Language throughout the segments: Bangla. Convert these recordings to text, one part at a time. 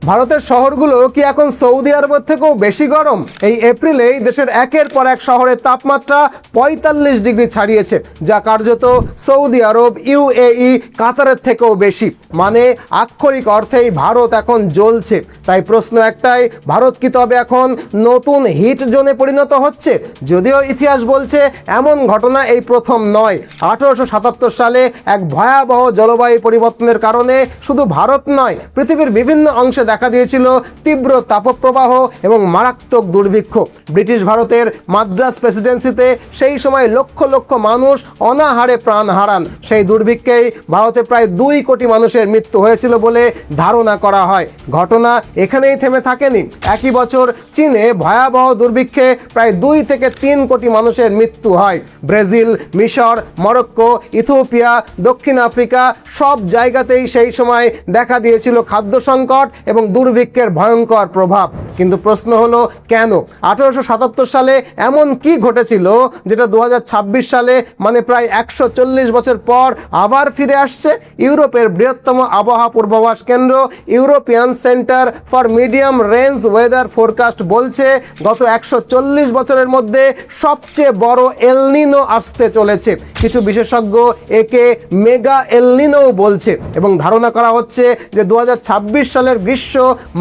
ভারতের শহরগুলো কি এখন সৌদি আরবের থেকেও বেশি গরম? এই এপ্রিলেই দেশের একের পর এক শহরের তাপমাত্রা ৪৫ ডিগ্রি ছাড়িয়েছে, যা কার্যত সৌদি আরব, ইউএই, কাতারের থেকেও বেশি। মানে আক্ষরিক অর্থেই ভারত এখন জ্বলছে। তাই প্রশ্ন একটাই, ভারত কি তবে এখন নতুন হিট জোনে পরিণত হচ্ছে? যদিও ইতিহাস বলছে এমন ঘটনা এই প্রথম নয়। ১৮৭৭ সালে এক ভয়াবহ জলবায়ু পরিবর্তনের কারণে শুধু ভারত নয়, পৃথিবীর বিভিন্ন অংশে দেখা দিয়েছিল তীব্র তাপপ্রবাহ এবং মারাত্মক দুর্ভিক্ষ। ব্রিটিশ ভারতের মাদ্রাজ প্রেসিডেন্সিতে সেই সময় লক্ষ লক্ষ মানুষ অনাহারে প্রাণ হারান। সেই দুর্ভিক্ষেই ভারতে প্রায় ২ কোটি মানুষের মৃত্যু হয়েছিল বলে ধারণা করা হয়। ঘটনা এখানেই থেমে থাকেনি। একই বছর চীনে ভয়াবহ দুর্ভিক্ষে প্রায় ২ থেকে ৩ কোটি মানুষের মৃত্যু হয়। ব্রাজিল, মিশর, মরক্কো, ইথিওপিয়া, দক্ষিণ আফ্রিকা সব জায়গাতেই সেই সময় দেখা দিয়েছিল খাদ্য সংকট এবং দুর্ভিক্ষের ভয়ঙ্কর প্রভাব। কিন্তু প্রশ্ন হলো কেন? ১৮৭৭ সালে এমন কি ঘটেছিল যেটা ২০২৬ সালে, মানে প্রায় ১৪০ বছর পর আবার ফিরে আসছে? ইউরোপের বৃহত্তম আবহাওয়া পূর্বাভাস কেন্দ্র European centre for medium range weather forecast বলছে গত ১৪০ বছরের মধ্যে সবচেয়ে বড় এলনিনো আসতে চলেছে। কিছু বিশেষজ্ঞ একে মেগা এলনিনোও বলছে এবং ধারণা করা হচ্ছে যে ২০২৬ সালের গ্রীষ্ম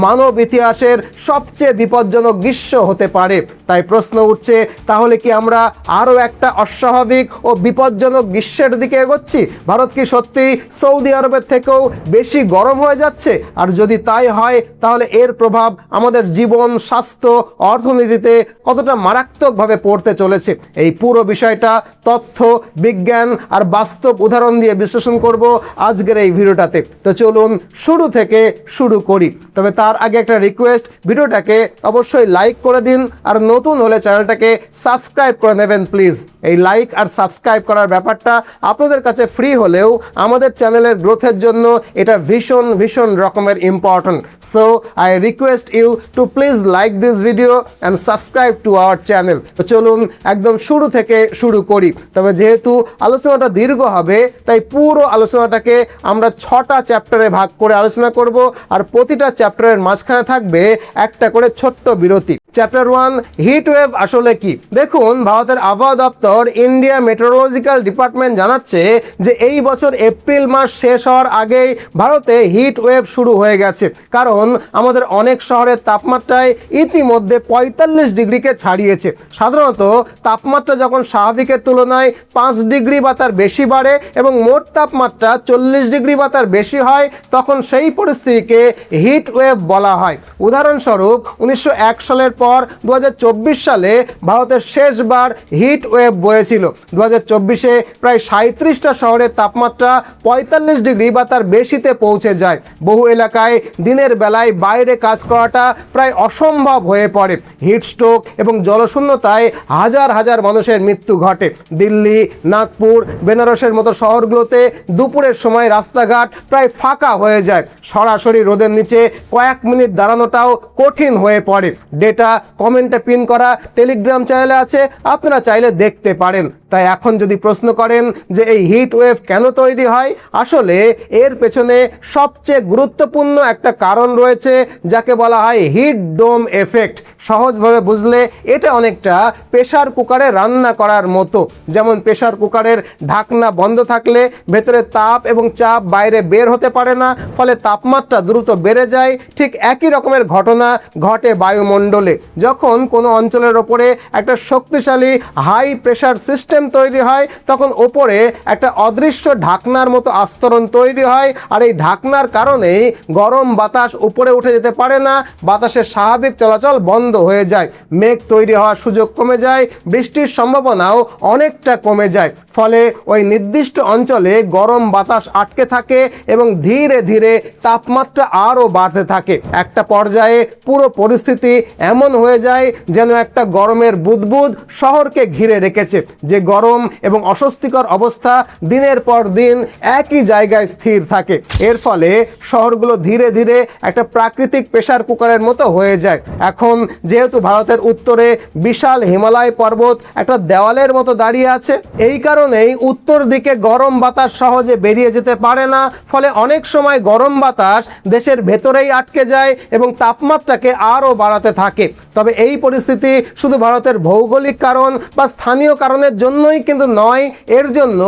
মানব ইতিহাসের সবচেয়ে বিপজ্জনক গ্রীষ্ম হতে পারে। তাই প্রশ্ন উঠছে, তাহলে কি আমরা আরও একটা অস্বাভাবিক ও বিপজ্জনক গ্রীষ্মের দিকে এগোচ্ছি? ভারত কি সত্যি সৌদি আরবের থেকেও বেশি গরম হয়ে যাচ্ছে? আর যদি তাই হয়, তাহলে এর প্রভাব আমাদের জীবন, স্বাস্থ্য, অর্থনীতিতে কতটা মারাত্মকভাবে পড়তে চলেছে? এই পুরো বিষয়টা তথ্য, বিজ্ঞান আর বাস্তব উদাহরণ দিয়ে বিশ্লেষণ করব আজকের এই ভিডিওটাতে। তো চলুন শুরু থেকে শুরু করি। তবে তার আগে একটা রিকোয়েস্ট, ভিডিওটাকে অবশ্যই লাইক করে দিন, আর নতুন হলে চ্যানেলটাকে সাবস্ক্রাইব করে নেবেন প্লিজ। এই লাইক আর সাবস্ক্রাইব করার ব্যাপারটা আপনাদের কাছে ফ্রি হলেও আমাদের চ্যানেলের গ্রোথের জন্য এটা ভীষণ ভীষণ রকমের important. So I request you to please like this video and subscribe to our channel. তো চলুন একদম শুরু থেকে শুরু করি। তবে যেহেতু আলোচনাটা দীর্ঘ হবে, তাই পুরো আলোচনাটাকে আমরা 6টা চ্যাপ্টারে ভাগ করে আলোচনা করব, আর প্রতিটা চ্যাপ্টারের মাঝখানে থাকবে একটা করে ছোট্ট বিরতি। চ্যাপ্টার 1, হিট ওয়েভ আসলে কি? দেখুন, ভারতের আবহাওয়া দপ্তর, ইন্ডিয়া মেট্রোলজিক্যাল ডিপার্টমেন্ট জানাচ্ছে যে এই বছর এপ্রিল মাস শেষ হওয়ার আগেই ভারতে হিট ওয়েভ শুরু হয়ে গেছে। কারণ আমাদের অনেক শহরের তাপমাত্রায় ইতিমধ্যে ৪৫ ডিগ্রিকে ছাড়িয়েছে। সাধারণত তাপমাত্রা যখন স্বাভাবিকের তুলনায় ৫ ডিগ্রি বা তার বেশি বাড়ে এবং মোট তাপমাত্রা ৪০ ডিগ্রি বা তার বেশি হয়, তখন সেই পরিস্থিতিকে হিট ওয়েভ বলা হয়। উদাহরণস্বরূপ ১৯০১ সালের পর ২০২৪ সালে ভারতের শেষবার হিট ওয়েভ বয়েছিল। ২০২৪-এ প্রায় ৩৭টা শহরের তাপমাত্রা ৪৫ ডিগ্রি বা তার বেশিতে পৌঁছে যায়। বহু এলাকায় দিনের বেলায় বাইরে কাজ করাটা প্রায় অসম্ভব হয়ে পড়ে। হিটস্ট্রোক এবং জলশূন্যতায় হাজার হাজার মানুষের মৃত্যু ঘটে। দিল্লি, নাগপুর, বেনারসের মতো শহরগুলোতে দুপুরের সময় রাস্তাঘাট প্রায় ফাঁকা হয়ে যায়। সরাসরি রোদের নিচে কয়েক মিনিট দাঁড়ানোটাও কঠিন হয়ে পড়ে। ডেটা কমেন্টে পিন করা টেলিগ্রাম চ্যানেলে আছে, আপনারা চাইলে দেখতে পারেন। তাই এখন যদি প্রশ্ন করেন যে এই হিট ওয়েভ কেন তৈরি হয়, আসলে এর পেছনে সবচেয়ে গুরুত্বপূর্ণ একটা কারণ রয়েছে, যাকে বলা হয় হিট ডোম এফেক্ট। সহজভাবে বুঝলে এটা অনেকটা প্রেসার কুকারে রান্না করার মতো। যেমন প্রেসার কুকারের ঢাকনা বন্ধ থাকলে ভেতরে তাপ এবং চাপ বাইরে বের হতে পারে না, ফলে তাপমাত্রা দ্রুত বেড়ে যায়। ঠিক একই রকমের ঘটনা ঘটে বায়ুমণ্ডলে। যখন কোনো অঞ্চলের ওপরে একটা শক্তিশালী হাই প্রেসার সিস্টেম তৈরি হয়, তখন ওপরে একটা অদৃশ্য ঢাকনার মতো আস্তরণ তৈরি হয়, আর এই ঢাকনার কারণেই গরম বাতাস উপরে উঠে যেতে পারে না, বাতাসের স্বাভাবিক চলাচল বন্ধ হয়ে যায়, মেঘ তৈরি হওয়ার সুযোগ কমে যায়, বৃষ্টির সম্ভাবনাও অনেকটা কমে যায়। ফলে ওই নির্দিষ্ট অঞ্চলে গরম বাতাস আটকে থাকে এবং ধীরে ধীরে তাপমাত্রা আরও বাড়তে থাকে। একটা পর্যায়ে পুরো পরিস্থিতি এমন হয়ে যায় যেন একটা গরমের বুদবুদ শহরকে ঘিরে রেখেছে, যে গরম এবং অস্বস্তিকর অবস্থা দিনের পর দিন একই জায়গায় স্থির থাকে। এর ফলে শহরগুলো ধীরে ধীরে একটা প্রাকৃতিক প্রেসার কুকারের মতো হয়ে যায়। এখন যেহেতু ভারতের উত্তরে বিশাল হিমালয় পর্বত একটা দেওয়ালের মতো দাঁড়িয়ে আছে, এই কারণে কারণেই উত্তর দিকে গরম বাতাস সহজে বেরিয়ে যেতে পারে না, ফলে অনেক সময় গরম বাতাস দেশের ভেতরেই আটকে যায় এবং তাপমাত্রাকে আরও বাড়াতে থাকে। তবে এই পরিস্থিতি শুধু ভারতের ভৌগোলিক কারণ বা স্থানীয় কারণের জন্যই কিন্তু নয়, এর জন্য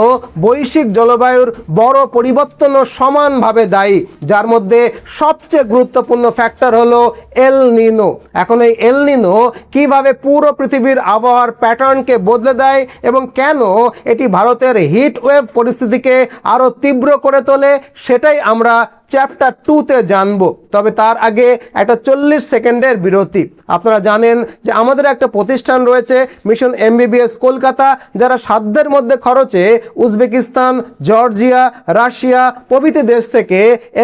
বৈশ্বিক জলবায়ুর বড় পরিবর্তনও সমানভাবে দায়ী, যার মধ্যে সবচেয়ে গুরুত্বপূর্ণ ফ্যাক্টর হলো এল নিনো। এখন এই এল নিনো কিভাবে পুরো পৃথিবীর আবহাওয়ার প্যাটার্নকে বদলে দেয় এবং কেন এটি ভারতের হিট ওয়েভ পরিস্থিতিকে আরও তীব্র করে তোলে, সেটাই আমরা চ্যাপ্টার 2-তে জানবো। তবে তার আগে একটা 40 সেকেন্ডের বিরতি। আপনারা জানেন যে আমাদের একটা প্রতিষ্ঠান রয়েছে মিশন MBBS কলকাতা, যারা সাধ্যের মধ্যে খরচে উজবেকিস্তান, জর্জিয়া, রাশিয়া প্রভৃতি দেশ থেকে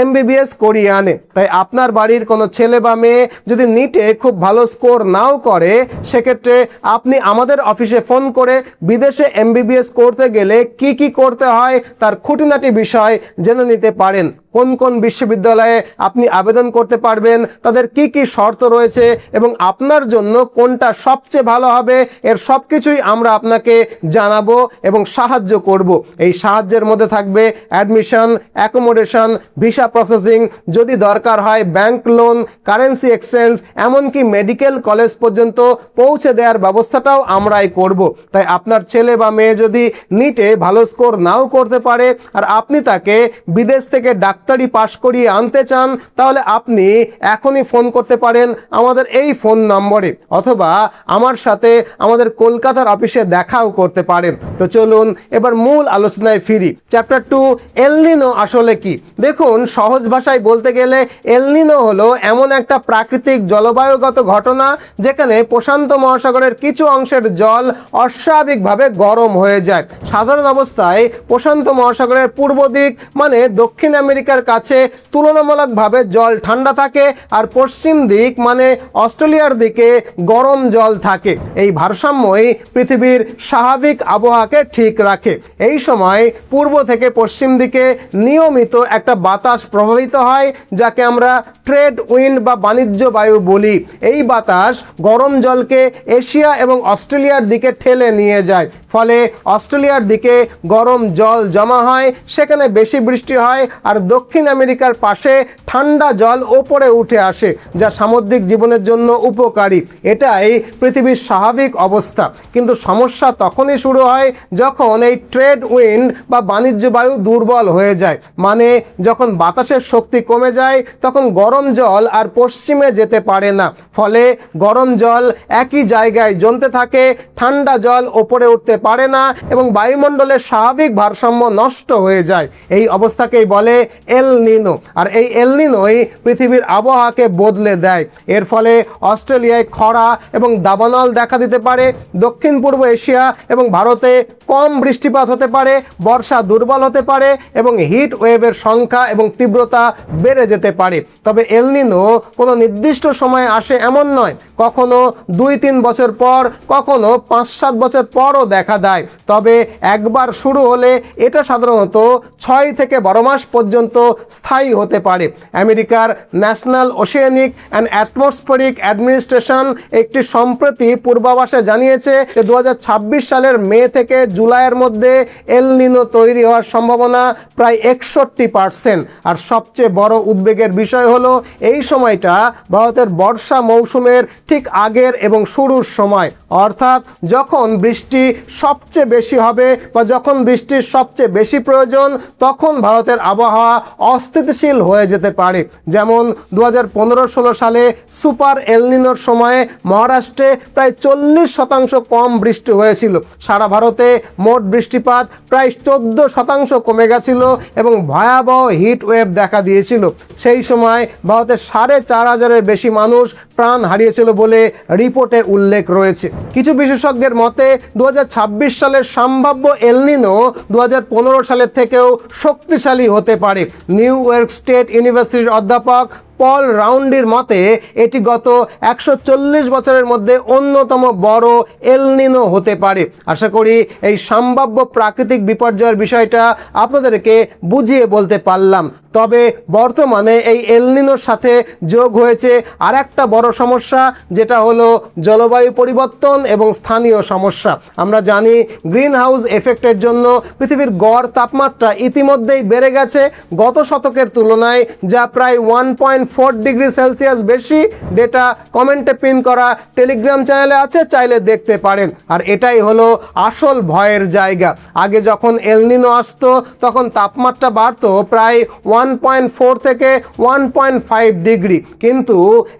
MBBS করিয়ে আনে। তাই আপনার বাড়ির কোনো ছেলে বা মেয়ে যদি নিটে খুব ভালো স্কোর নাও করে, সেক্ষেত্রে আপনি আমাদের অফিসে ফোন করে বিদেশে MBBS করতে গেলে কি কি করতে হয় তার খুঁটিনাটি বিষয় জেনে নিতে পারেন। কোন কোন বিশ্ববিদ্যালয়ে আপনি আবেদন করতে পারবেন, তাদের কি কি শর্ত রয়েছে এবং আপনার জন্য কোনটা সবচেয়ে ভালো হবে, এর সব কিছুই আমরা আপনাকে জানাবো এবং সাহায্য করব। এই সাহায্যের মধ্যে থাকবে অ্যাডমিশন, অ্যাকোমোডেশন, ভিসা প্রসেসিং, যদি দরকার হয় ব্যাংক লোন, কারেন্সি এক্সচেঞ্জ, এমনকি মেডিকেল কলেজ পর্যন্ত পৌঁছে দেওয়ার ব্যবস্থাটাও আমরাই করব। তাই আপনার ছেলে বা মেয়ে যদি নিটে ভালো স্কোর নাও করতে পারে আর আপনি তাকে বিদেশ থেকে ডাক্তারি পাশ করিয়ে আনতে চান, তাহলে আপনি এখনই ফোন করতে পারেন আমাদের এই ফোন নম্বরে, অথবা আমার সাথে আমাদের কলকাতার অফিসে দেখাও করতে পারেন। তো চলুন এবার মূল আলোচনায় ফিরি। চ্যাপ্টার 2, এল নিনো আসলে কি? দেখুন, সহজ ভাষায় বলতে গেলে এল নিনো হলো এমন একটা প্রাকৃতিক জলবায়ুগত ঘটনা যেখানে প্রশান্ত মহাসাগরের কিছু অংশের জল অস্বাভাবিকভাবে গরম হয়ে যায়। সাধারণ অবস্থায় প্রশান্ত মহাসাগরের পূর্ব দিক মানে দক্ষিণ আমেরিকার কাছে তুলনামূলকভাবে জল ঠান্ডা থাকে, আর পশ্চিম দিক মানে অস্ট্রেলিয়ার দিকে গরম জল থাকে। এই ভারসাম্যই পৃথিবীর স্বাভাবিক আবহাওয়াকে ঠিক রাখে। এই সময় পূর্ব থেকে পশ্চিম দিকে নিয়মিত একটা বাতাস প্রবাহিত হয়, যাকে আমরা ট্রেড উইন্ড বা বাণিজ্য বায়ু বলি। এই বাতাস গরম জলকে এশিয়া এবং অস্ট্রেলিয়ার দিকে ঠেলে নিয়ে যায়, ফলে অস্ট্রেলিয়ার দিকে গরম জল জমা হয়, সেখানে বেশি বৃষ্টি হয়, আর দক্ষিণ আমেরিকার পাশে ঠান্ডা জল ওপরে উঠে আসে, যা সামুদ্রিক জীবনের জন্য উপকারী। এটাই পৃথিবীর স্বাভাবিক অবস্থা। কিন্তু সমস্যা তখনই শুরু হয় যখন এই ট্রেড উইন্ড বা বাণিজ্য বায়ু দুর্বল হয়ে যায়, মানে যখন বাতাসের শক্তি কমে যায়, তখন গরম জল আর পশ্চিমে যেতে পারে না, ফলে গরম জল একই জায়গায় জমতে থাকে, ঠান্ডা জল ওপরে উঠতে পারে না এবং বায়ুমণ্ডলের স্বাভাবিক ভারসাম্য নষ্ট হয়ে যায়। এই অবস্থাকেই বলে এল নিনো। আর এই এল নিনোই পৃথিবীর আবহাওয়াকে বদলে দেয়। এর ফলে অস্ট্রেলিয়ায় খরা এবং দাবানল দেখা দিতে পারে, দক্ষিণ পূর্ব এশিয়া এবং ভারতে কম বৃষ্টিপাত হতে পারে, বর্ষা দুর্বল হতে পারে এবং হিট ওয়েভের সংখ্যা এবং তীব্রতা বেড়ে যেতে পারে। তবে এল নিনো কোনো নির্দিষ্ট সময়ে আসে এমন নয়, কখনো 2-3 বছর পর, কখনো 5-7 বছর পরও দেখা দেয়। তবে একবার শুরু হলে এটা সাধারণত 6 থেকে 12 মাস পর্যন্ত স্থায়ী হতে পারে। আমেরিকার national oceanic and atmospheric administration একটি সম্প্রতি পূর্বাভাসে জানিয়েছে যে 2026 সালের মে থেকে জুলাইয়ের মধ্যে এল নিনো তৈরি হওয়ার সম্ভাবনা প্রায় 61%। আর সবচেয়ে বড় উদ্বেগের বিষয় হলো এই সময়টা ভারতের বর্ষা মৌসুমের ঠিক আগের এবং শুরুর সময়, অর্থাৎ যখন বৃষ্টি সবচেয়ে বেশি হবে বা যখন বৃষ্টির সবচেয়ে বেশি প্রয়োজন, তখন ভারতের আবহাওয়া অস্থিতিশীল হয়ে যেতে পারে। যেমন 2015-16 সালে সুপার এল নিনোর সময়ে মহারাষ্ট্রে প্রায় 40% কম বৃষ্টি হয়েছিল। সারা ভারতে মোট বৃষ্টিপাত প্রায় 14% কমে গেছিল এবং ভয়াবহ হিট ওয়েভ দেখা দিয়েছিল। সেই সময় ভারতের 4,500-এর বেশি মানুষ প্রাণ হারিয়েছিল বলে রিপোর্টে উল্লেখ রয়েছে। কিছু বিশেষজ্ঞের মতে 2026 সালের সম্ভাব্য এল নিনো 2015 সালের থেকেও শক্তিশালী হতে পারে। নিউ ইয়র্ক স্টেট ইউনিভার্সিটির অধ্যাপক পল রাউন্ডির মতে এটি গত 140 বছরের মধ্যে অন্যতম বড় এল নিনো হতে পারে। আশা করি এই সম্ভাব্য প্রাকৃতিক বিপর্যয়ের বিষয়টা আপনাদেরকে বুঝিয়ে বলতে পারলাম। তবে বর্তমানে এই এল নিনোর সাথে যোগ হয়েছে আর একটা বড় সমস্যা, যেটা হলো জলবায়ু পরিবর্তন এবং স্থানীয় সমস্যা। আমরা জানি গ্রিন হাউস এফেক্টের জন্য পৃথিবীর গড় তাপমাত্রা ইতিমধ্যেই বেড়ে গেছে গত শতকের তুলনায়, যা প্রায় 1.4 ডিগ্রি সেলসিয়াস বেশি। ডেটা কমেন্টে পিন করা টেলিগ্রাম চ্যানেলে আছে, চাইলে দেখতে পারেন। আর এটাই হলো আসল ভয়ের জায়গা। আগে যখন এল নিনো আসতো তখন তাপমাত্রা বাড়তো প্রায় 1.4 থেকে 1.5 ডিগ্রি, কিন্তু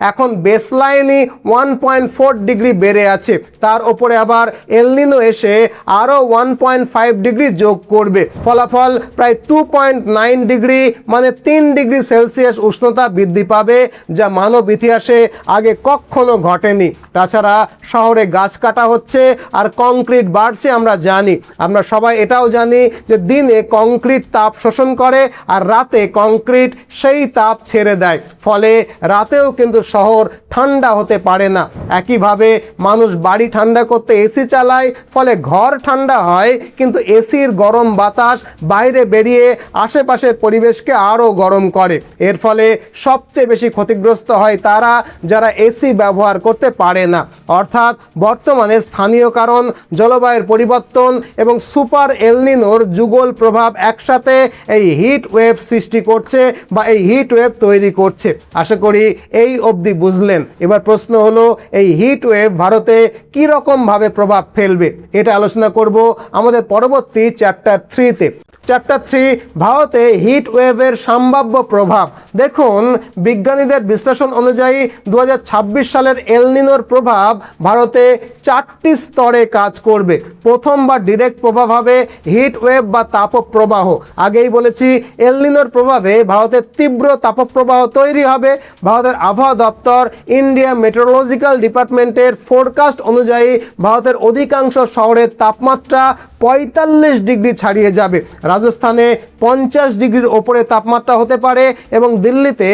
এখন বেসলাইনই 1.4 ডিগ্রি বেড়ে আছে। তার ওপরে আবার এল নিনো এসে আরও 1.5 ডিগ্রি যোগ করবে। ফলাফল প্রায় 2.9 ডিগ্রি, মানে 3 ডিগ্রি সেলসিয়াস উষ্ণতা বৃদ্ধি পাবে, যা মানব ইতিহাসে আগে কখনো ঘটেনি। তাছাড়া শহরে গাছ কাটা হচ্ছে আর কংক্রিট বাড়ছে, আমরা জানি। আমরা সবাই এটাও জানি যে দিনে কংক্রিট তাপ শোষণ করে আর রাতে কংক্রিট সেই তাপ ছেড়ে দেয়, ফলে রাতেও কিন্তু শহর ঠান্ডা হতে পারে না। একইভাবে মানুষ বাড়ি ঠান্ডা করতে এসি চালায়, ফলে ঘর ঠান্ডা হয়, কিন্তু এসির গরম বাতাস বাইরে বেরিয়ে আশেপাশের পরিবেশকে আরও গরম করে। এর ফলে সবচেয়ে বেশি ক্ষতিগ্রস্ত হয় তারা যারা এসি ব্যবহার করতে পারে না। অর্থাৎ বর্তমানে স্থানীয় কারণ, জলবায়ুর পরিবর্তন এবং সুপার এল নিনোর যুগল প্রভাব একসাথে এই হিট ওয়েভ সৃষ্টি করছে বা এই হিট ওয়েভ তৈরি করছে। আশা করি এই অবধি বুঝলেন। এবার প্রশ্ন হলো, এই হিট ওয়েভ ভারতে কী রকমভাবে প্রভাব ফেলবে, এটা আলোচনা করব আমাদের পরবর্তী চ্যাপ্টার 3-তে। চ্যাপ্টার 3, ভারতে হিট ওয়েভের সম্ভাব্য প্রভাব। দেখুন, বিজ্ঞানীদের বিশ্লেষণ অনুযায়ী 2026 সালের এল নিনোর প্রভাব ভারতে 4টি স্তরে কাজ করবে। প্রথম বা ডিরেক্ট প্রভাব হবে হিট ওয়েভ বা তাপপ্রবাহ। আগেই বলেছি, এল নিনোর প্রভাবে ভারতের তীব্র তাপপ্রবাহ তৈরি হবে। ভারতের আবহাওয়া দপ্তর, ইন্ডিয়া মেট্রোলজিক্যাল ডিপার্টমেন্টের ফোরকাস্ট অনুযায়ী ভারতের অধিকাংশ শহরের তাপমাত্রা 45 ডিগ্রি ছাড়িয়ে যাবে। রাজস্থানে 50 ডিগ্রির ওপরে তাপমাত্রা হতে পারে এবং দিল্লিতে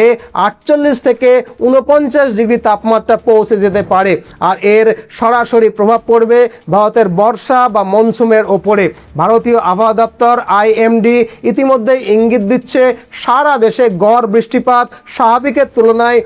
48 থেকে 49 ডিগ্রি তাপমাত্রা পৌঁছে যেতে পারে। আর এর সরাসরি প্রভাব পড়বে ভারতের বর্ষা বা মনসুমের ওপরে। ভারতীয় আবহাওয়া দপ্তর IMD ইতিমধ্যেই ইঙ্গিত দিচ্ছে সারা দেশে গড় বৃষ্টিপাত স্বাভাবিকের তুলনায়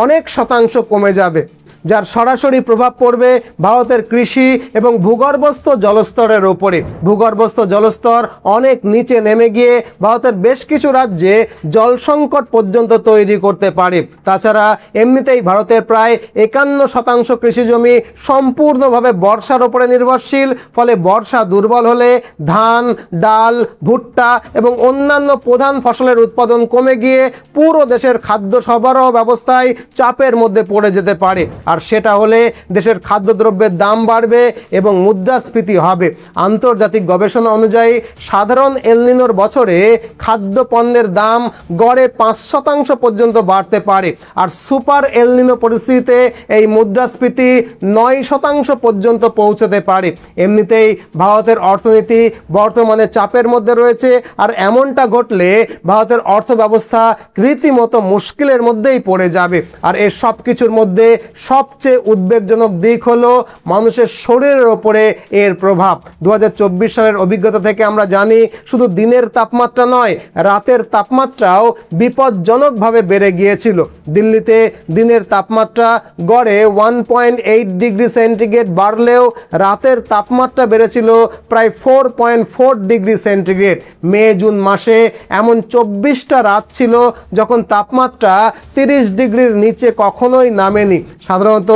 অনেক শতাংশ কমে যাবে, যার সরাসরি প্রভাব পড়বে ভারতের কৃষি এবং ভূগর্ভস্থ জলস্তরের ওপরে। ভূগর্ভস্থ জলস্তর অনেক নিচে নেমে গিয়ে ভারতের বেশ কিছু রাজ্যে জল সংকট পর্যন্ত তৈরি করতে পারে। তাছাড়া এমনিতেই ভারতের প্রায় 51% কৃষি জমি সম্পূর্ণভাবে বর্ষার ওপরে নির্ভরশীল। ফলে বর্ষা দুর্বল হলে ধান, ডাল, ভুট্টা এবং অন্যান্য প্রধান ফসলের উৎপাদন কমে গিয়ে পুরো দেশের খাদ্য সরবরাহ ব্যবস্থায় চাপের মধ্যে পড়ে যেতে পারে। আর সেটা হলে দেশের খাদ্যদ্রব্যের দাম বাড়বে এবং মুদ্রাস্ফীতি হবে। আন্তর্জাতিক গবেষণা অনুযায়ী সাধারণ এল নিনোর বছরে খাদ্য পণ্যের দাম গড়ে 5% পর্যন্ত বাড়তে পারে। আর সুপার এল নিনো পরিস্থিতিতে এই মুদ্রাস্ফীতি 9% পর্যন্ত পৌঁছতে পারে। এমনিতেই ভারতের অর্থনীতি বর্তমানে চাপের মধ্যে রয়েছে, আর এমনটা ঘটলে ভারতের অর্থ ব্যবস্থা রীতিমতো মুশকিলের মধ্যেই পড়ে যাবে। আর এর সব কিছুর মধ্যে সবচেয়ে উদ্বেগজনক দিক হলো মানুষের শরীরের ওপরে এর প্রভাব। 2024 সালের অভিজ্ঞতা থেকে আমরা জানি, শুধু দিনের তাপমাত্রা নয়, রাতের তাপমাত্রাও বিপজ্জনকভাবে বেড়ে গিয়েছিল। দিল্লিতে দিনের তাপমাত্রা গড়ে 1.8 ডিগ্রি সেন্টিগ্রেড বাড়লেও রাতের তাপমাত্রা বেড়েছিল প্রায় 4.4 ডিগ্রি সেন্টিগ্রেড। মে জুন মাসে এমন 24টা রাত ছিল যখন তাপমাত্রা 30 ডিগ্রির নিচে কখনোই নামেনি। সাধারণত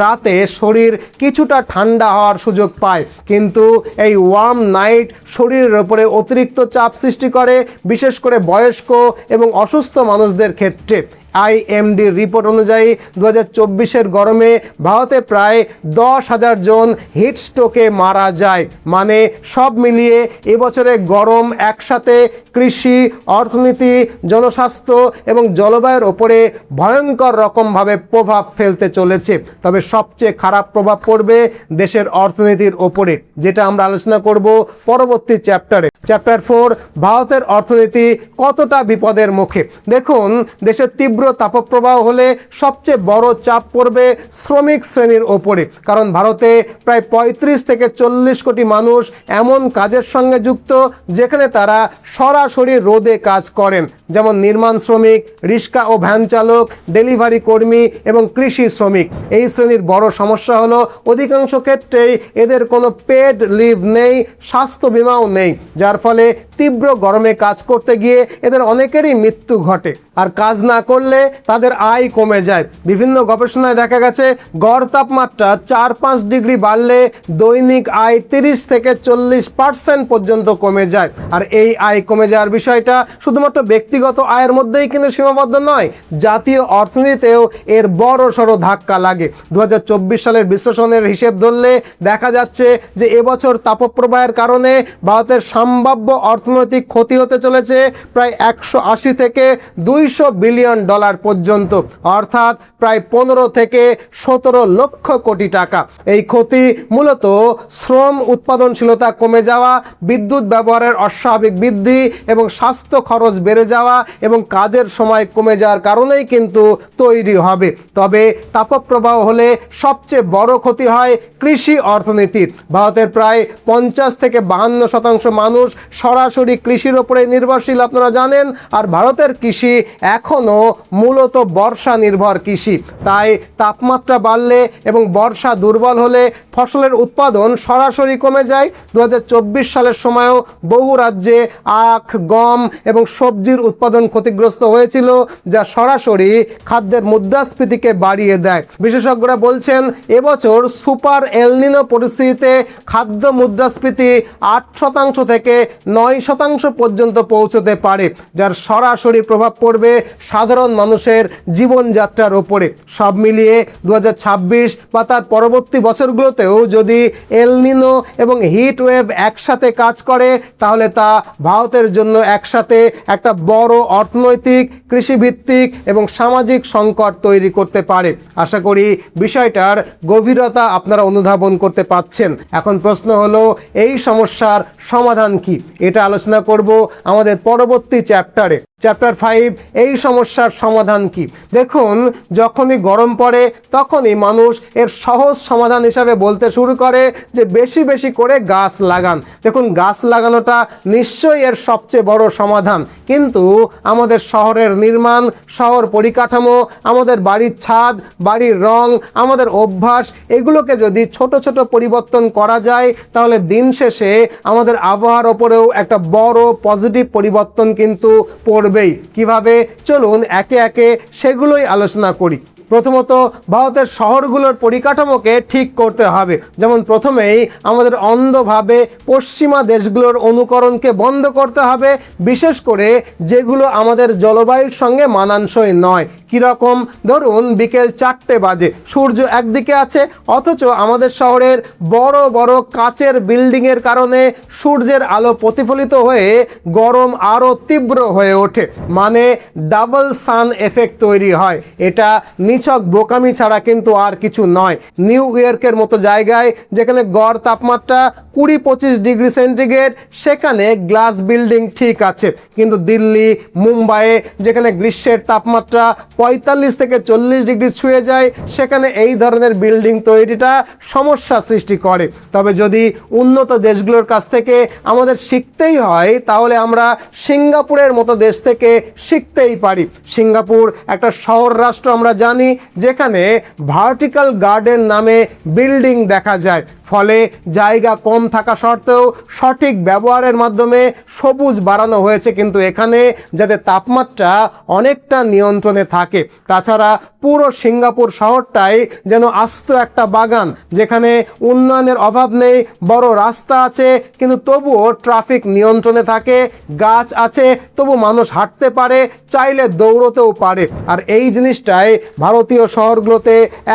রাতে শরীর কিছুটা ঠান্ডা হওয়ার সুযোগ পায়, কিন্তু এই ওয়ার্ম নাইট শরীরের ওপরে অতিরিক্ত চাপ সৃষ্টি করে, বিশেষ করে বয়স্ক এবং অসুস্থ মানুষদের ক্ষেত্রে। IMD রিপোর্ট অনুযায়ী 2024-এর গরমে ভারতে প্রায় 10,000 জন হিটস্ট্রোকে মারা যায়। মানে সব মিলিয়ে এবছরে গরম একসাথে কৃষি, অর্থনীতি, জনস্বাস্থ্য এবং জলবায়ুর ওপরে ভয়ঙ্কর রকমভাবে প্রভাব ফেলতে চলেছে। তবে সবচেয়ে খারাপ প্রভাব পড়বে দেশের অর্থনীতির ওপরে, যেটা আমরা আলোচনা করব পরবর্তী চ্যাপ্টারে। চ্যাপ্টার 4, ভারতের অর্থনীতি কতটা বিপদের মুখে। দেখুন, দেশের তীব্র তাপপ্রবাহ হলে সবচেয়ে বড় চাপ পড়বে শ্রমিক শ্রেণীর ওপরে। কারণ ভারতে প্রায় 35 থেকে 40 কোটি মানুষ এমন কাজের সঙ্গে যুক্ত যেখানে তারা সরাসরি রোদে কাজ করেন, যেমন নির্মাণ শ্রমিক, রিক্সা ও ভ্যান চালক, ডেলিভারি কর্মী এবং কৃষি শ্রমিক। এই শ্রেণীর বড় সমস্যা হলো অধিকাংশ ক্ষেত্রেই এদের কোনো পেড লিভ নেই, স্বাস্থ্য বীমাও নেই, যার ফলে তীব্র গরমে কাজ করতে গিয়ে এদের অনেকেরই মৃত্যু ঘটে। আর কাজ না করলে তাদের আয় কমে যায়। বিভিন্ন গবেষণায় দেখা গেছে গড় তাপমাত্রা 4-5 ডিগ্রি বাড়লে দৈনিক আয় 30 থেকে 40% পর্যন্ত কমে যায়। আর এই আয় কমে যাওয়ার বিষয়টা শুধুমাত্র ব্যক্তিগত আয়ের মধ্যেই কিন্তু সীমাবদ্ধ নয়, জাতীয় অর্থনীতিতেও এর বড় সড়ো ধাক্কা লাগে। 2024 সালের বিশ্লেষণের হিসেব ধরলে দেখা যাচ্ছে যে এবছর তাপপ্রবাহের কারণে ভারতের সম্ভাব্য অর্থনৈতিক ক্ষতি হতে চলেছে প্রায় 180 থেকে 200 বিলিয়ন ডলার পর্যন্ত, অর্থাৎ প্রায় 15 থেকে 17 লক্ষ কোটি টাকা। এই ক্ষতি মূলত শ্রম উৎপাদনশীলতা কমে যাওয়া, বিদ্যুৎ ব্যবহারের অস্বাভাবিক বৃদ্ধি এবং স্বাস্থ্য খরচ বেড়ে যাওয়া এবং কাজের সময় কমে যাওয়ার কারণেই কিন্তু তৈরি হবে। তবে তাপপ্রবাহ হলে সবচেয়ে বড় ক্ষতি হয় কৃষি অর্থনীতির। ভারতের প্রায় 50 থেকে 52% মানুষ সরাসরি কৃষির ওপরে নির্ভরশীল, আপনারা জানেন। আর ভারতের কৃষি এখনও মূলত বর্ষা নির্ভর কৃষি। তাই তাপমাত্রা বাড়লে এবং বর্ষা দুর্বল হলে ফসলের উৎপাদন সরাসরি কমে যায়। 2024 সালের সময়ও বহু রাজ্যে আখ, গম এবং সবজির উৎপাদন ক্ষতিগ্রস্ত হয়েছিল, যা সরাসরি খাদ্যের মুদ্রাস্ফীতিকে বাড়িয়ে দেয়। বিশেষজ্ঞরা বলছেন এবছর সুপার এলনিনো পরিস্থিতিতে খাদ্য মুদ্রাস্ফীতি 8% থেকে 9% পর্যন্ত পৌঁছতে পারে, যার সরাসরি প্রভাব পড়বে সাধারণ মানুষের জীবনযাত্রার ওপরে। সব মিলিয়ে 2026 বা তার পরবর্তী বছরগুলোতেও যদি এলনিনো এবং হিট ওয়েভ একসাথে কাজ করে, তাহলে তা ভারতের জন্য একসাথে একটা বড় অর্থনৈতিক, কৃষিভিত্তিক এবং সামাজিক সংকট তৈরি করতে পারে। আশা করি বিষয়টার গভীরতা আপনারা অনুধাবন করতে পারছেন। এখন প্রশ্ন হলো এই সমস্যার সমাধান কি? এটা আলোচনা করব আমাদের পরবর্তী চ্যাপ্টারে। চ্যাপ্টার 5, এই সমস্যার সমাধান কি? দেখুন, যখনই গরম পড়ে তখনই মানুষ এর সহজ সমাধান হিসাবে বলতে শুরু করে যে বেশি বেশি করে গাছ লাগান। দেখুন, গাছ লাগানোটা নিশ্চয়ই এর সবচেয়ে বড় সমাধান, কিন্তু আমাদের শহরের নির্মাণ, শহর পরিকাঠামো, আমাদের বাড়ির ছাদ, বাড়ির রং, আমাদের অভ্যাস, এগুলোকে যদি ছোট ছোট পরিবর্তন করা যায়, তাহলে দিন শেষে আমাদের আবহাওয়ার ওপরেও একটা বড় পজিটিভ পরিবর্তন কিন্তু পড়বে। কিভাবে? চলুন একে একে সেগুলোই আলোচনা করি। প্রথমত, ভারতের শহরগুলোর পরিকাঠামোকে ঠিক করতে হবে। যেমন প্রথমেই আমাদের অন্ধভাবে পশ্চিমা দেশগুলোর অনুকরণকে বন্ধ করতে হবে, বিশেষ করে যেগুলো আমাদের জলবায়ুর সঙ্গে মানানসই নয়। কীরকম? ধরুন বিকেল 4টে বাজে, সূর্য একদিকে আছে, অথচ আমাদের শহরের বড় বড় কাচের বিল্ডিংয়ের কারণে সূর্যের আলো প্রতিফলিত হয়ে গরম আরও তীব্র হয়ে ওঠে, মানে ডাবল সান এফেক্ট তৈরি হয়। এটা নিছক বোকামি ছাড়া কিন্তু আর কিছু নয়। নিউ ইয়র্কের মতো জায়গায় যেখানে গড় তাপমাত্রা 20-25 ডিগ্রি সেন্টিগ্রেড, সেখানে গ্লাস বিল্ডিং ঠিক আছে, কিন্তু দিল্লি, মুম্বাইয়ে যেখানে গ্রীষ্মের তাপমাত্রা 45 থেকে 40 ডিগ্রি ছুঁয়ে যায়, সেখানে এই ধরনের বিল্ডিং তৈরিটা সমস্যা সৃষ্টি করে। তবে যদি উন্নত দেশগুলোর কাছ থেকে আমাদের শিখতেই হয়, তাহলে আমরা সিঙ্গাপুরের মতো দেশ থেকে শিখতেই পারি। সিঙ্গাপুর একটা শহর রাষ্ট্র, আমরা জানি, যেখানে ভার্টিক্যাল গার্ডেন নামে বিল্ডিং দেখা যায়। ফলে জায়গা কম থাকা সত্ত্বেও সঠিক ব্যবহারের মাধ্যমে সবুজ বাড়ানো হয়েছে কিন্তু এখানে, যাতে তাপমাত্রা অনেকটা নিয়ন্ত্রণে থাকে। তাছাড়া পুরো সিঙ্গাপুর শহরটাই যেন আস্ত একটা বাগান, যেখানে উন্নয়নের অভাব নেই, বড় রাস্তা আছে কিন্তু তবুও ট্রাফিক নিয়ন্ত্রণে থাকে, গাছ আছে তবু মানুষ হাঁটতে পারে, চাইলে দৌড়তেও পারে। আর এই জিনিসটাই ভারতীয় শহরগুলোতে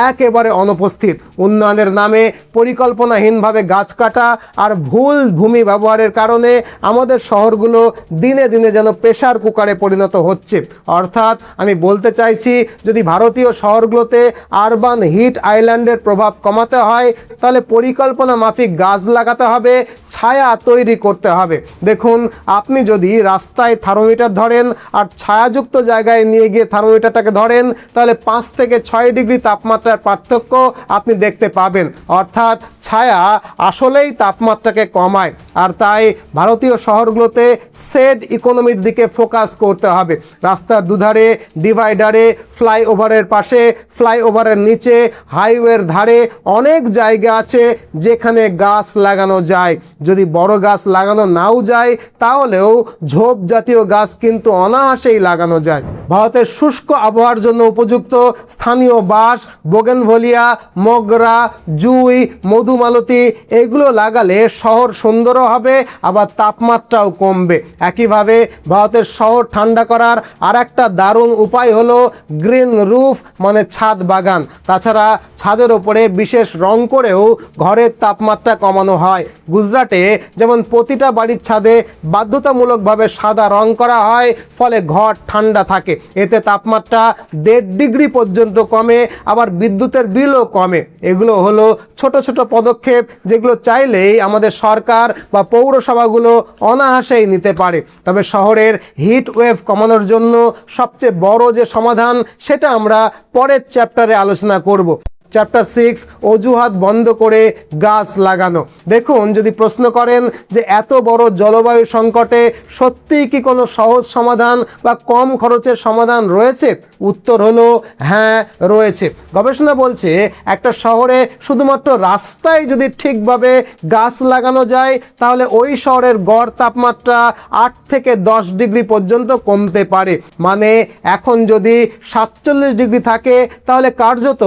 একেবারে অনুপস্থিত। উন্নয়নের নামে পরিকল্পনাহীনভাবে গাছ কাটা আর ভুল ভূমি ব্যবহারের কারণে আমাদের শহরগুলো দিনে দিনে যেন প্রেসার কুকারে পরিণত হচ্ছে। অর্থাৎ আমি বলতে চাইছি, যদি ভারতীয় শহরগুলোতে আরবান হিট আইল্যান্ডের প্রভাব কমাতে হয়, তাহলে পরিকল্পনা মাফিক গাছ লাগাতে হবে, ছায়া তৈরি করতে হবে। দেখুন, আপনি যদি রাস্তায় থার্মোমিটার ধরেন আর ছায়াযুক্ত জায়গায় নিয়ে গিয়ে থার্মোমিটারটাকে ধরেন, তাহলে 5 থেকে 6 ডিগ্রি তাপমাত্রার পার্থক্য আপনি দেখতে পাবেন। অর্থাৎ ছায়া আসলেই তাপমাত্রাকে কমায়। আর তাই ভারতীয় শহরগুলোতে শেড ইকোনমির দিকে ফোকাস করতে হবে। রাস্তার দুধারে, ডিভাইডারে, ফ্লাইওভারের পাশে, ফ্লাইওভারের নিচে, হাইওয়ের ধারে অনেক জায়গা আছে যেখানে গাছ লাগানো যায়। যদি বড় গাছ লাগানো নাও যায় তাহলেও ঝোপ জাতীয় গাছ কিন্তু অনায়াসেই লাগানো যায়। ভারতের শুষ্ক আবহাওয়ার জন্য উপযুক্ত স্থানীয় বাঁশ, বোগেনভেলিয়া, মোগরা, জুঁই, মধুমালতী এগুলো লাগালে শহর সুন্দরও হবে, আবার তাপমাত্রাও কমবে। একইভাবে ভারতের শহর ঠান্ডা করার আর একটা দারুণ উপায় হলো গ্রিন রুফ, মানে ছাদ বাগান। তাছাড়া ছাদের ওপরে বিশেষ রং করেও ঘরের তাপমাত্রা কমানো হয়। গুজরাটে যেমন প্রতিটা বাড়ির ছাদে বাধ্যতামূলকভাবে সাদা রং করা হয়, ফলে ঘর ঠান্ডা থাকে। এতে তাপমাত্রা 1.5 ডিগ্রি পর্যন্ত কমে, আবার বিদ্যুতের বিলও কমে। এগুলো হলো ছোট ছোট পদক্ষেপ যেগুলো চাইলেই আমাদের সরকার বা পৌরসভাগুলো অনায়াসেই নিতে পারে। তবে শহরের হিট ওয়েভ কমানোর জন্য সবচেয়ে বড় যে সমাধান সেটা আমরা পরের চ্যাপ্টারে আলোচনা করব। চ্যাপ্টার 6, অজুহাত বন্ধ করে গাছ লাগানো। দেখুন, যদি প্রশ্ন করেন যে এত বড় জলবায়ু সংকটে সত্যিই কি কোনো সহজ সমাধান বা কম খরচের সমাধান রয়েছে? উত্তর হলো হ্যাঁ, রয়েছে। গবেষণা বলছে একটা শহরে শুধুমাত্র রাস্তায় যদি ঠিকভাবে গাছ লাগানো যায় তাহলে ওই শহরের গড় তাপমাত্রা 8 থেকে 10 ডিগ্রি পর্যন্ত কমতে পারে। মানে এখন যদি 47 ডিগ্রি থাকে তাহলে কার্যত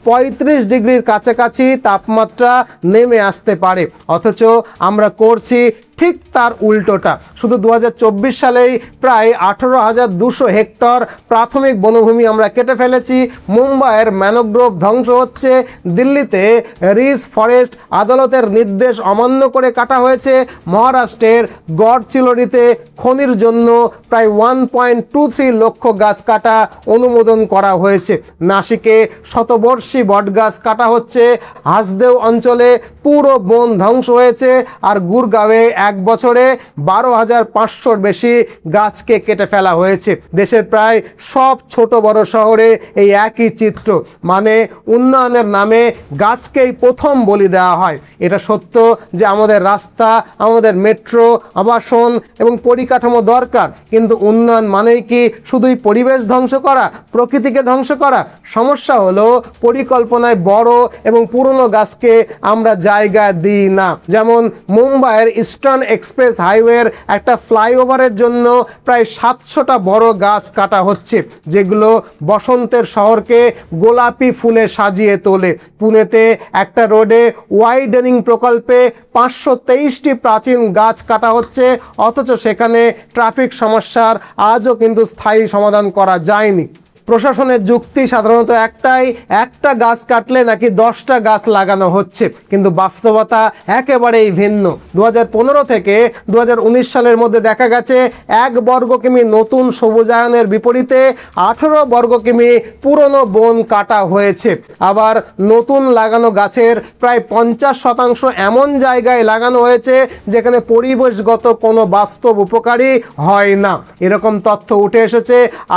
35 ডিগ্রির কাছাকাছি তাপমাত্রা নেমে আসতে পারে। অথচ আমরা করছি ঠিক তার উল্টোটা। শুধু 2024 সালেই প্রায় 18,200 হেক্টর প্রাথমিক বনভূমি আমরা কেটে ফেলেছি। মুম্বাইয়ের ম্যানোগ্রোভ ধ্বংস হচ্ছে, দিল্লিতে রিজ ফরেস্ট আদালতের নির্দেশ অমান্য করে কাটা হয়েছে, মহারাষ্ট্রের গড়চিরোলিতে খনির জন্য প্রায় 1.23 লক্ষ গাছ কাটা অনুমোদন করা হয়েছে, নাসিকে শতবর্ষী বটগাছ কাটা হচ্ছে, হাসদেও অঞ্চলে পুরো বন ধ্বংস হয়েছে, আর গুরগাঁওয়ে 1 বছরে 12,500-র বেশি গাছকে কেটে ফেলা হয়েছে। দেশের প্রায় সব ছোট বড় শহরে এই একই চিত্র, মানে উন্নয়নের নামে গাছকেই প্রথম বলি দেওয়া হয়। এটা সত্য যে আমাদের রাস্তা, আমাদের মেট্রো, আবাসন এবং পরিকাঠামো দরকার, কিন্তু উন্নয়ন মানেই কি শুধুই পরিবেশ ধ্বংস করা, প্রকৃতিকে ধ্বংস করা? সমস্যা হলো পরিকল্পনায় বড় এবং পুরনো গাছকে আমরা জায়গা দিই না। যেমন মুম্বাইয়ের ইস্টার্ন এক্সপ্রেস হাইওয়ের একটা ফ্লাইওভারের জন্য প্রায় 700টা বড় গাছ কাটা হচ্ছে, যেগুলো বসন্তের শহরকে গোলাপি ফুলে সাজিয়ে তোলে। পুনেতে একটা রোডে ওয়াইডেনিং প্রকল্পে 523টি প্রাচীন গাছ কাটা হচ্ছে, অথচ সেখানে ট্রাফিক সমস্যার আজও কিন্তু স্থায়ী সমাধান করা যায়নি। প্রশাসনের যুক্তি সাধারণত একটাই, একটা গাছ কাটলে নাকি 10টা গাছ লাগানো হচ্ছে, কিন্তু বাস্তবতা একেবারেই ভিন্ন। 2015 থেকে 2019 সালের মধ্যে দেখা গেছে 1 বর্গ কিমি নতুন সবুজায়নের বিপরীতে 18 বর্গ কিমি পুরনো বন কাটা হয়েছে। আবার নতুন লাগানো গাছের প্রায় 50% এমন জায়গায় লাগানো হয়েছে যেখানে পরিবেশগত কোনো বাস্তব উপকারী হয় না। এরকম তথ্য উঠে এসেছে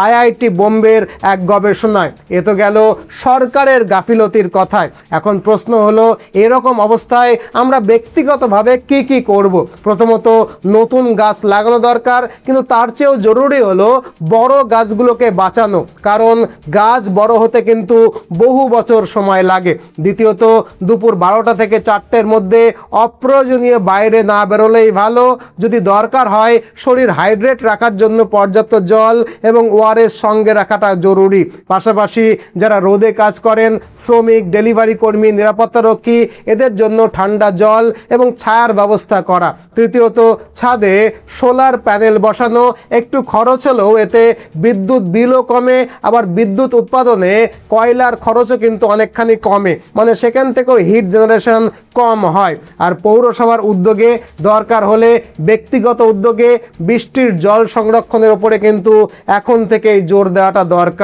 IIT বোম্বের এক গবেষণায়। এ তো গেল সরকারের গাফিলতির কথায়। এখন প্রশ্ন হলো, এরকম অবস্থায় আমরা ব্যক্তিগতভাবে কি কি করব? প্রথমত, নতুন গাছ লাগানো দরকার, কিন্তু তার চেয়েও জরুরি হলো বড় গাছগুলোকে বাঁচানো, কারণ গাছ বড় হতে কিন্তু বহু বছর সময় লাগে। দ্বিতীয়ত, দুপুর 12টা থেকে 4টের মধ্যে অপ্রয়োজনীয় বাইরে না বেরোলেই ভালো। যদি দরকার হয় শরীর হাইড্রেট রাখার জন্য পর্যাপ্ত জল এবং ORS সঙ্গে রাখাটা জরুরি। পাশাপাশি যারা রোদে কাজ করেন, শ্রমিক, ডেলিভারি কর্মী, নিরাপত্তারক্ষী, এদের জন্য ঠান্ডা জল এবং ছায়ার ব্যবস্থা করা। তৃতীয়ত, ছাদে সোলার প্যানেল বসানো। একটু খরচ হলেও এতে বিদ্যুৎ বিলও কমে, আবার বিদ্যুৎ উৎপাদনে কয়লার খরচও কিন্তু অনেকখানি কমে, মানে সেখান থেকেও হিট জেনারেশন কম হয়। আর পৌরসভার উদ্যোগে, দরকার হলে ব্যক্তিগত উদ্যোগে বৃষ্টির জল সংরক্ষণের উপরে কিন্তু এখন থেকেই জোর দেওয়াটা দরকার।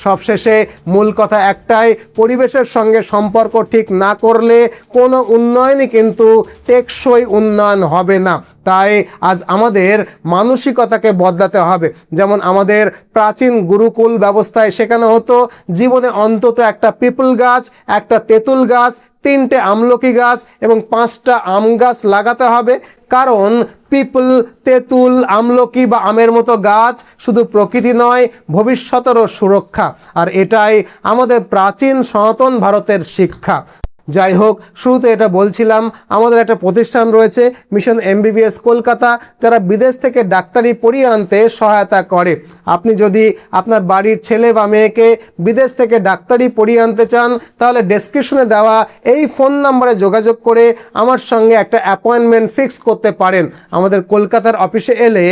সবশেষে মূল কথা একটাই, পরিবেশের সঙ্গে সম্পর্ক ঠিক না করলে কোনো উন্নয়নই কিন্তু টেকসই উন্নয়ন হবে না। তাই আজ আমাদের মানসিকতাকে বদলাতে হবে। যেমন আমাদের প্রাচীন গুরুকুল ব্যবস্থায় শেখানো হতো জীবনে অন্তত একটা পিপল গাছ, একটা তেঁতুল গাছ, 3টে আমলকি গাছ এবং 5টা আম গাছ লাগাতে হবে। কারণ পিপল, তেঁতুল, আমলকি বা আমের মতো গাছ শুধু প্রকৃতি নয়, ভবিষ্যতেরও সুরক্ষা। আর এটাই আমাদের প্রাচীন সনাতন ভারতের শিক্ষা। যাই হোক, শুরুতে এটা বলছিলাম, আমাদের একটা প্রতিষ্ঠান রয়েছে মিশন MBBS কলকাতা, যারা বিদেশ থেকে ডাক্তারি পড়িয়ে আনতে সহায়তা করে। আপনি যদি আপনার বাড়ির ছেলে বা মেয়েকে বিদেশ থেকে ডাক্তারি পড়িয়ে আনতে চান, তাহলে ডেসক্রিপশনে দেওয়া এই ফোন নাম্বারে যোগাযোগ করে আমার সঙ্গে একটা অ্যাপয়েন্টমেন্ট ফিক্স করতে পারেন। আমাদের কলকাতার অফিসে এলে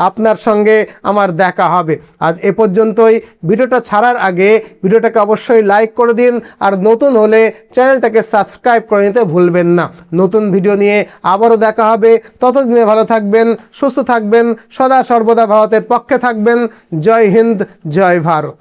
আপনার সঙ্গে আমার দেখা হবে। আজ এ পর্যন্তই। ভিডিওটা ছাড়ার আগে ভিডিওটাকে অবশ্যই লাইক করে দিন, আর নতুন হলে চ্যানেলটাকে সাবস্ক্রাইব করে নিতে ভুলবেন না। নতুন ভিডিও নিয়ে আবারও দেখা হবে। ততদিনে ভালো থাকবেন, সুস্থ থাকবেন, সদা সর্বদা ভারতের পক্ষে থাকবেন। জয় হিন্দ, জয় ভারত।